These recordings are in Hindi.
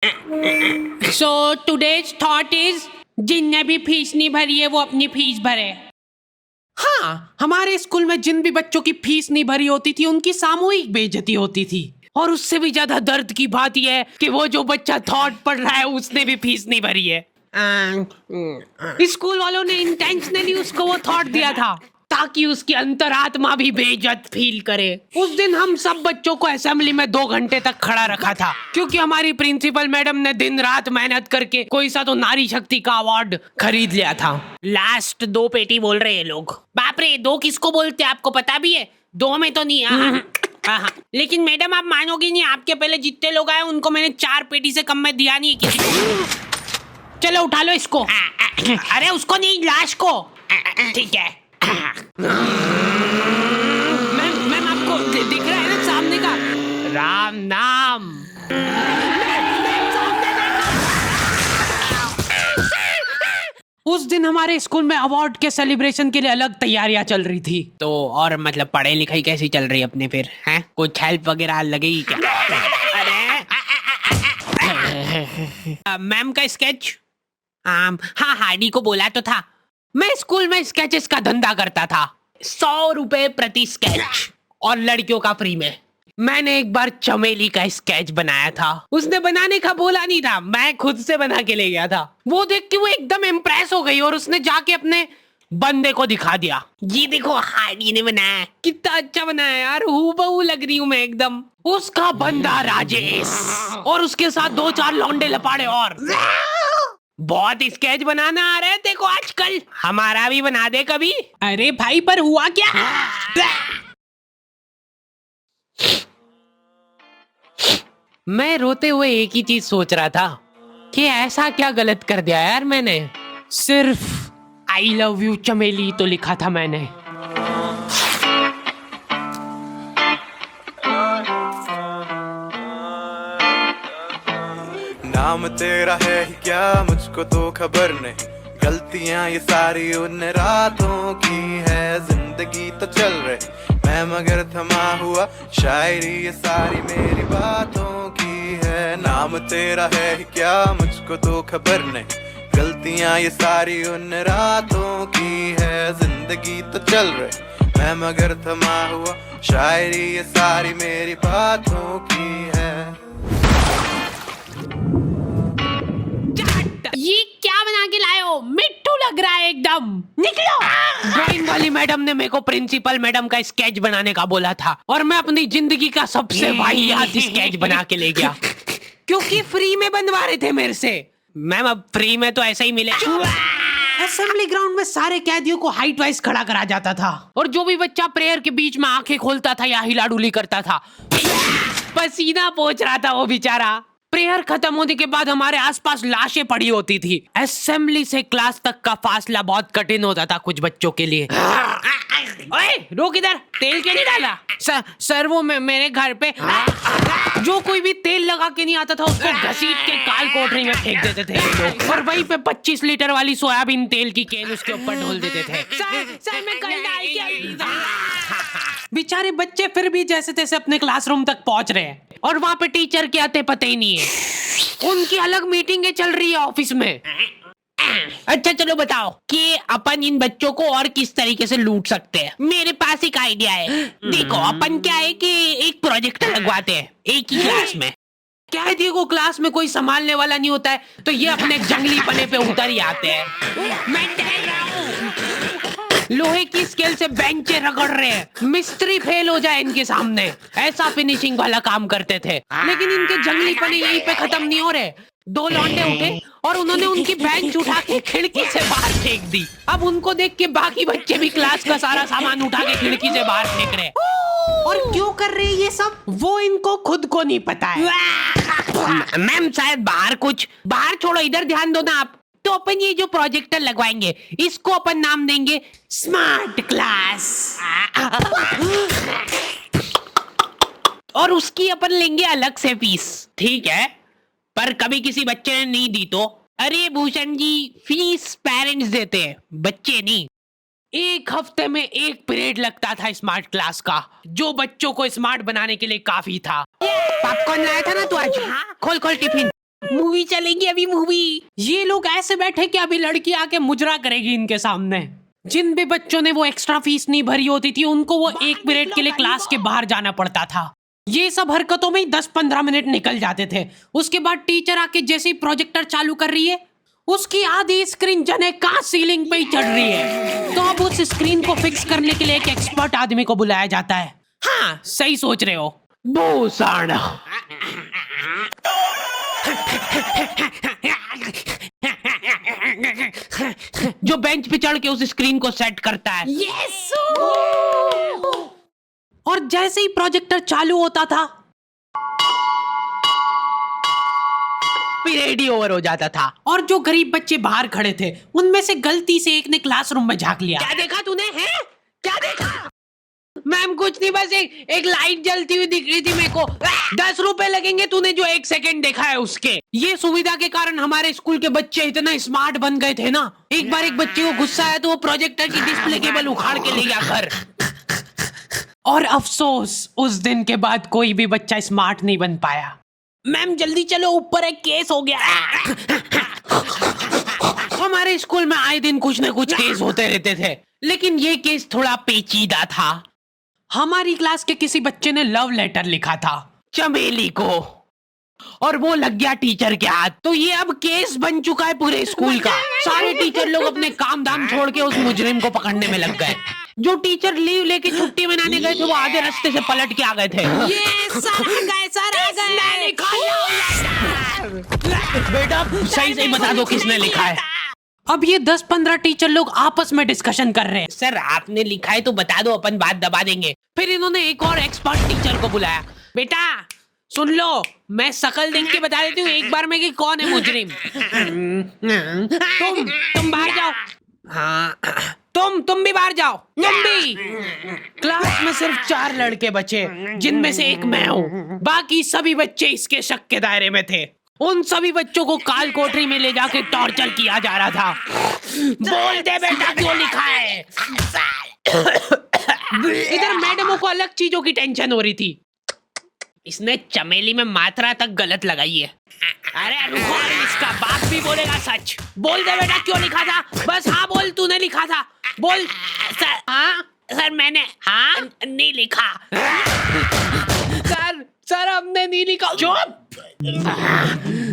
सो टुडेज थॉट इज जिनने भी फीस नहीं भरी है वो अपनी फीस भरे। हाँ, हमारे स्कूल में जिन भी बच्चों की फीस नहीं भरी होती थी उनकी सामूहिक बेइज्जती होती थी। और उससे भी ज्यादा दर्द की बात यह है कि वो जो बच्चा थॉट पढ़ रहा है उसने भी फीस नहीं भरी है। स्कूल वालों ने इंटेंशनली उसको वो थॉट दिया था ताकि उसकी अंतरात्मा भी बेइज्जत फील करे। उस दिन हम सब बच्चों को असेंबली में 2 घंटे तक खड़ा रखा था क्योंकि हमारी प्रिंसिपल मैडम ने दिन रात मेहनत करके कोई सा तो नारी शक्ति का अवार्ड खरीद लिया था। लास्ट 2 पेटी बोल रहे हैं लोग। बाप रे, 2 किसको बोलते हैं आपको पता भी है? 2 में तो नहीं। हाँ। लेकिन मैडम आप मानोगी नहीं, आपके पहले जितने लोग आए उनको मैंने 4 पेटी से कम में दिया नहीं किसी को। चलो उठा लो इसको। अरे उसको नहीं, लाश को। ठीक है। मैम आपको दिख रहा है ना सामने का राम नाम। उस दिन हमारे स्कूल में अवार्ड के सेलिब्रेशन के लिए अलग तैयारियां चल रही थी। तो और मतलब पढ़ाई लिखाई कैसी चल रही है अपने फिर? हैं कुछ हेल्प वगैरह लगेगी क्या? अरे मैम का स्केच। हाँ, हार्डी को बोला तो था। मैं स्कूल में स्केचेस का धंधा करता था, 100 रुपए प्रति स्केच और लड़कियों का फ्री में। मैंने एक बार चमेली का स्केच बनाया था। उसने बनाने का बोला नहीं था, मैं खुद से बना के ले गया था। वो देख के वो एकदम इम्प्रेस हो गई और उसने जाके अपने बंदे को दिखा दिया। ये देखो हार्डी ने बनाया, कितना अच्छा बनाया यार, हूबहू लग रही हूँ मैं एकदम। उसका बंदा राजेश और उसके साथ 2-4 लौंडे लपाड़े और। बहुत स्केच बनाना आ रहा है देखो आजकल, हमारा भी बना दे कभी। अरे भाई पर हुआ क्या? मैं रोते हुए एक ही चीज सोच रहा था कि ऐसा क्या गलत कर दिया यार मैंने। सिर्फ आई लव यू चमेली तो लिखा था मैंने। नाम तेरा है ही क्या मुझको तो खबर नहीं, गलतियां ये सारी उन रातों की है। जिंदगी तो चल रही मैं मगर थमा हुआ, शायरी ये सारी मेरी बातों की है। नाम तेरा है ही क्या मुझको तो खबर नहीं, गलतियां ये सारी उन रातों की है। जिंदगी तो चल रही मैं मगर थमा हुआ, शायरी ये सारी मेरी बातों की है। ये क्या बना के लाए हो? मिट्टू लग रहा है एकदम। निकलो। ड्राइंग वाली मैडम ने मेरे को प्रिंसिपल मैडम का स्केच बनाने का बोला था और मैं अपनी जिंदगी का सबसे वाहियात स्केच बना के ले गया क्योंकि फ्री में बनवा रहे थे मेरे से। मैम अब फ्री में तो ऐसा ही मिले। असेंबली ग्राउंड में सारे कैदियों को हाइट वाइज खड़ा करा जाता था और जो भी बच्चा प्रेयर के बीच में आंखें खोलता था या हिला डुली करता था, पसीना पोंछ रहा था वो बेचारा। प्रेयर खत्म होने के बाद हमारे आसपास लाशें पड़ी होती थी। असेंबली से क्लास तक का फासला बहुत कठिन होता था कुछ बच्चों के लिए। ओए रोक इधर, तेल क्यों नहीं डाला? सर वो मेरे घर पे जो कोई भी तेल लगा के नहीं आता था उसको घसीट के काल कोठरी में फेंक देते थे लोग और वहीं पे 25 लीटर वाली सोयाबीन तेल की केन उसके ऊपर ढोल देते थे। सर मैं कल बेचारे बच्चे फिर भी जैसे तैसे अपने क्लासरूम तक पहुंच रहे हैं और वहाँ पे टीचर के आते पते ही नहीं है। उनकी अलग मीटिंगें चल रही है ऑफिस में। अच्छा चलो बताओ कि अपन इन बच्चों को और किस तरीके से लूट सकते हैं। मेरे पास एक आइडिया है। देखो अपन क्या है कि एक प्रोजेक्टर लगवाते हैं एक ही क्लास में। कैदियों को क्लास में कोई संभालने वाला नहीं होता है तो ये अपने जंगली पने पे उतर ही आते हैं। मैं डर रहा हूँ। लोहे की स्केल से बेंचे रगड़ रहे हैं, मिस्त्री फेल हो जाए इनके सामने, ऐसा फिनिशिंग वाला काम करते थे। लेकिन इनके जंगली पने यहीं पे खत्म नहीं हो रहे। 2 लौंडे उठे और उन्होंने उनकी बेंच उठा के खिड़की से बाहर फेंक दी। अब उनको देख के बाकी बच्चे भी क्लास का सारा सामान उठा के खिड़की से बाहर फेंक रहे। और क्यों कर रहे हैं ये सब वो इनको खुद को नहीं पता है। मैम शायद बाहर छोड़ो, इधर ध्यान दो ना आप। तो अपन ये जो प्रोजेक्टर लगवाएंगे इसको अपन नाम देंगे स्मार्ट क्लास और उसकी अपन लेंगे अलग से फीस। ठीक है, पर कभी किसी बच्चे ने नहीं दी तो? अरे भूषण जी, फीस पेरेंट्स देते हैं, बच्चे नहीं। 1 हफ्ते में 1 पीरियड लगता था स्मार्ट क्लास का, जो बच्चों को स्मार्ट बनाने के लिए काफी था। पॉपकॉर्न लाया था ना तू आज? हाँ। खोल टिफिन। मूवी चलेगी अभी मूवी। ये लोग ऐसे बैठे कि अभी लड़की आके मुजरा करेगी इनके सामने। जिन भी बच्चों ने वो एक्स्ट्रा फीस नहीं भरी होती थी उनको वो 1 पीरियड के लिए क्लास के बाहर जाना पड़ता था। ये सब हरकतों में ही 10-15 मिनट निकल जाते थे। उसके बाद टीचर आके जैसे ही प्रोजेक्टर चालू कर रही है उसकी आधी स्क्रीन जने कहाँ सीलिंग पे ही चढ़ रही है। तो अब उस स्क्रीन को फिक्स करने के लिए एक एक्सपर्ट आदमी को बुलाया जाता है। हाँ सही सोच रहे हो भूषण। जो बेंच पे चढ़ के उस स्क्रीन को सेट करता है। यस। और जैसे ही प्रोजेक्टर चालू होता था पीरियड ही ओवर हो जाता था और जो गरीब बच्चे बाहर खड़े थे उनमें से गलती से एक ने क्लासरूम में झांक लिया। क्या देखा तूने? है क्या देखा? मैम कुछ नहीं, बस एक लाइट जलती हुई दिख रही थी मेरे को। 10 रुपए लगेंगे तूने जो 1 सेकंड देखा है उसके। ये सुविधा के कारण हमारे स्कूल के बच्चे इतना स्मार्ट बन गए थे ना। एक बार एक बच्चे को गुस्सा आया तो वो प्रोजेक्टर की डिस्प्ले केबल उखाड़ के ले गया घर। और अफसोस उस दिन के बाद कोई भी बच्चा स्मार्ट नहीं बन पाया। मैम जल्दी चलो ऊपर एक केस हो गया। हमारे स्कूल में आए दिन कुछ न कुछ केस होते रहते थे लेकिन ये केस थोड़ा पेचीदा था। हमारी क्लास के किसी बच्चे ने लव लेटर लिखा था चमेली को और वो लग गया टीचर के हाथ। तो ये अब केस बन चुका है पूरे स्कूल का। सारे टीचर लोग अपने काम धाम छोड़ के उस मुजरिम को पकड़ने में लग गए। जो टीचर लीव लेके छुट्टी मनाने गए थे वो आधे रास्ते से पलट के आ गए थे। ये सर आ गए। बेटा सही सही बता दो किसने लिखा है। अब ये 10-15 टीचर लोग आपस में डिस्कशन कर रहे हैं। सर आपने लिखा है तो बता दो, अपन बात दबा देंगे। फिर इन्होंने एक और एक्सपर्ट टीचर को बुलाया। बेटा सुन लो, मैं शकल देख के बता देती हूँ एक बार में कि कौन है मुजरिम। तुम बाहर जाओ। हाँ तुम भी बाहर जाओ। तुम भी। क्लास में सिर्फ 4 लड़के बचे जिनमें से एक मैं हूँ। बाकी सभी बच्चे इसके शक के दायरे में थे। उन सभी बच्चों को काल कोठरी में ले जाके टॉर्चर किया जा रहा था। बोल दे बेटा क्यों लिखा है। इधर मैडमों को अलग चीजों की टेंशन हो रही थी। इसने चमेली में मात्रा तक गलत लगाई है। अरे रुको, इसका बाप भी बोलेगा सच। बोल दे बेटा क्यों लिखा था। बस हाँ बोल, तूने लिखा था। बोल। सर हाँ सर मैंने हाँ नहीं लिखा। सर हमने नहीं लिखा। चुप।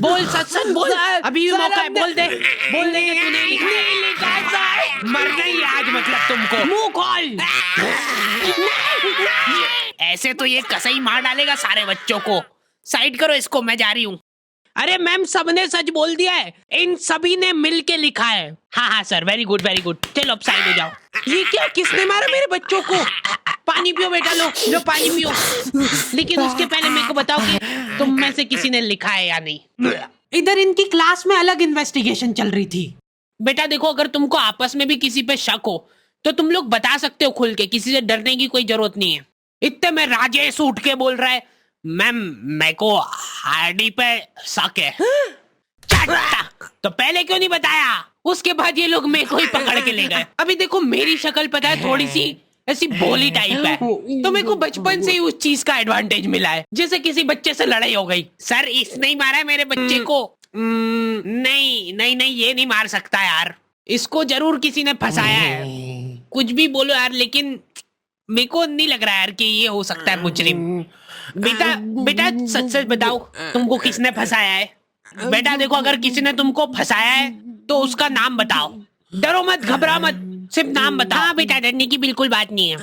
बोल सच बोल। अभी भी मौका है, बोल दे कि तूने लिखा सर। मरना ही आज मतलब तुमको। मुंह खोल। ऐसे तो ये कसाई मार डालेगा सारे बच्चों को। साइड करो इसको, मैं जा रही हूँ। अरे मैम सबने सच बोल दिया है। इन सभी ने मिल के लिखा है। हाँ sir, very good very good. चलो अब साइड हो जाओ। ये क्या, किसने मारा मेरे बच्चों को? पानी पियो बेटा, लो पानी पियो। लेकिन उसके पहले मेरे को बताओ कि तुम में से किसी ने लिखा है या नहीं। इधर इनकी क्लास में अलग इन्वेस्टिगेशन चल रही थी। बेटा देखो, अगर तुमको आपस में भी किसी पे शक हो तो तुम लोग बता सकते हो खुल के, किसी से डरने की कोई जरूरत नहीं है। इतने में राजेश उठ के बोल रहा है, मैम मेरे को हार्डी पे शक है। तो पहले क्यों नहीं बताया? उसके बाद ये लोग मेरे को ही पकड़ के ले गए। अभी देखो मेरी शक्ल पता है थोड़ी सी ऐसी बोली टाइप है, तो मेरे को बचपन से ही उस चीज का एडवांटेज मिला है। जैसे किसी बच्चे से लड़ाई हो गई, सर इसने ही मारा है मेरे बच्चे को। नहीं ये नहीं मार सकता यार, इसको जरूर किसी ने फंसाया है। कुछ भी बोलो यार, लेकिन मेरे को नहीं लग रहा यार कि ये हो सकता है मुजरिम। बेटा सच बताओ, तुमको किसने फंसाया है? बेटा देखो, अगर किसी ने तुमको फंसाया है तो उसका नाम बताओ। डरो मत, घबरा मत, सिर्फ नाम बताओ। हाँ बेटा, डरने की बिल्कुल बात नहीं है।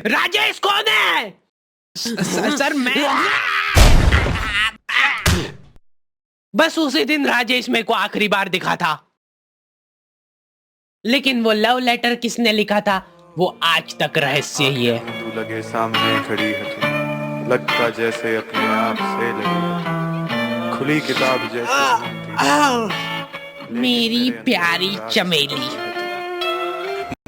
राजेश कौन है? सर मैं। बस उसी दिन राजेश मेरे को आखिरी बार दिखा था, लेकिन वो लव लेटर किसने लिखा था वो आज तक रहस्य ही है। तू लगे सामने खड़ी है तू, लगता जैसे अपने आप से लगी, खुली किताब जैसे मेरी प्यारी चमेली।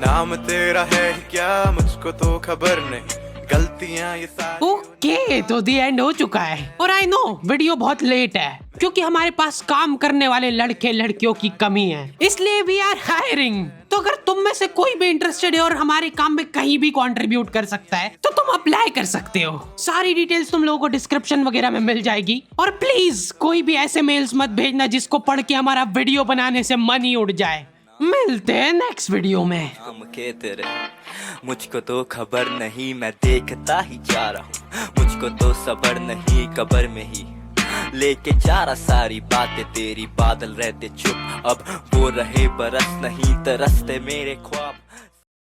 नाम तेरा है क्या मुझको तो खबर नहीं, गलतियां ये सारी। ओके, तो दी एंड हो चुका है। और आई नो वीडियो बहुत लेट है, क्योंकि हमारे पास काम करने वाले लड़के लड़कियों की कमी है, इसलिए वी आर हायरिंग। तो अगर तुम में से कोई भी इंटरेस्टेड है और हमारे काम में कहीं भी कंट्रीब्यूट कर सकता है तो तुम अप्लाई कर सकते हो। सारी डिटेल्स तुम लोगों को डिस्क्रिप्शन वगैरह में मिल जाएगी। और प्लीज कोई भी ऐसे मेल्स मत भेजना जिसको पढ़ के हमारा वीडियो बनाने से मन ही उड़ जाए। मिलते हैं नेक्स्ट वीडियो में। नाम के तेरे मुझको तो खबर नहीं, मैं देखता ही जा रहा हूँ। मुझको तो सबर नहीं, कबर में ही लेके जा रहा सारी बातें तेरी। बादल रहते चुप, अब वो रहे बरस नहीं, तरसते मेरे ख्वाब।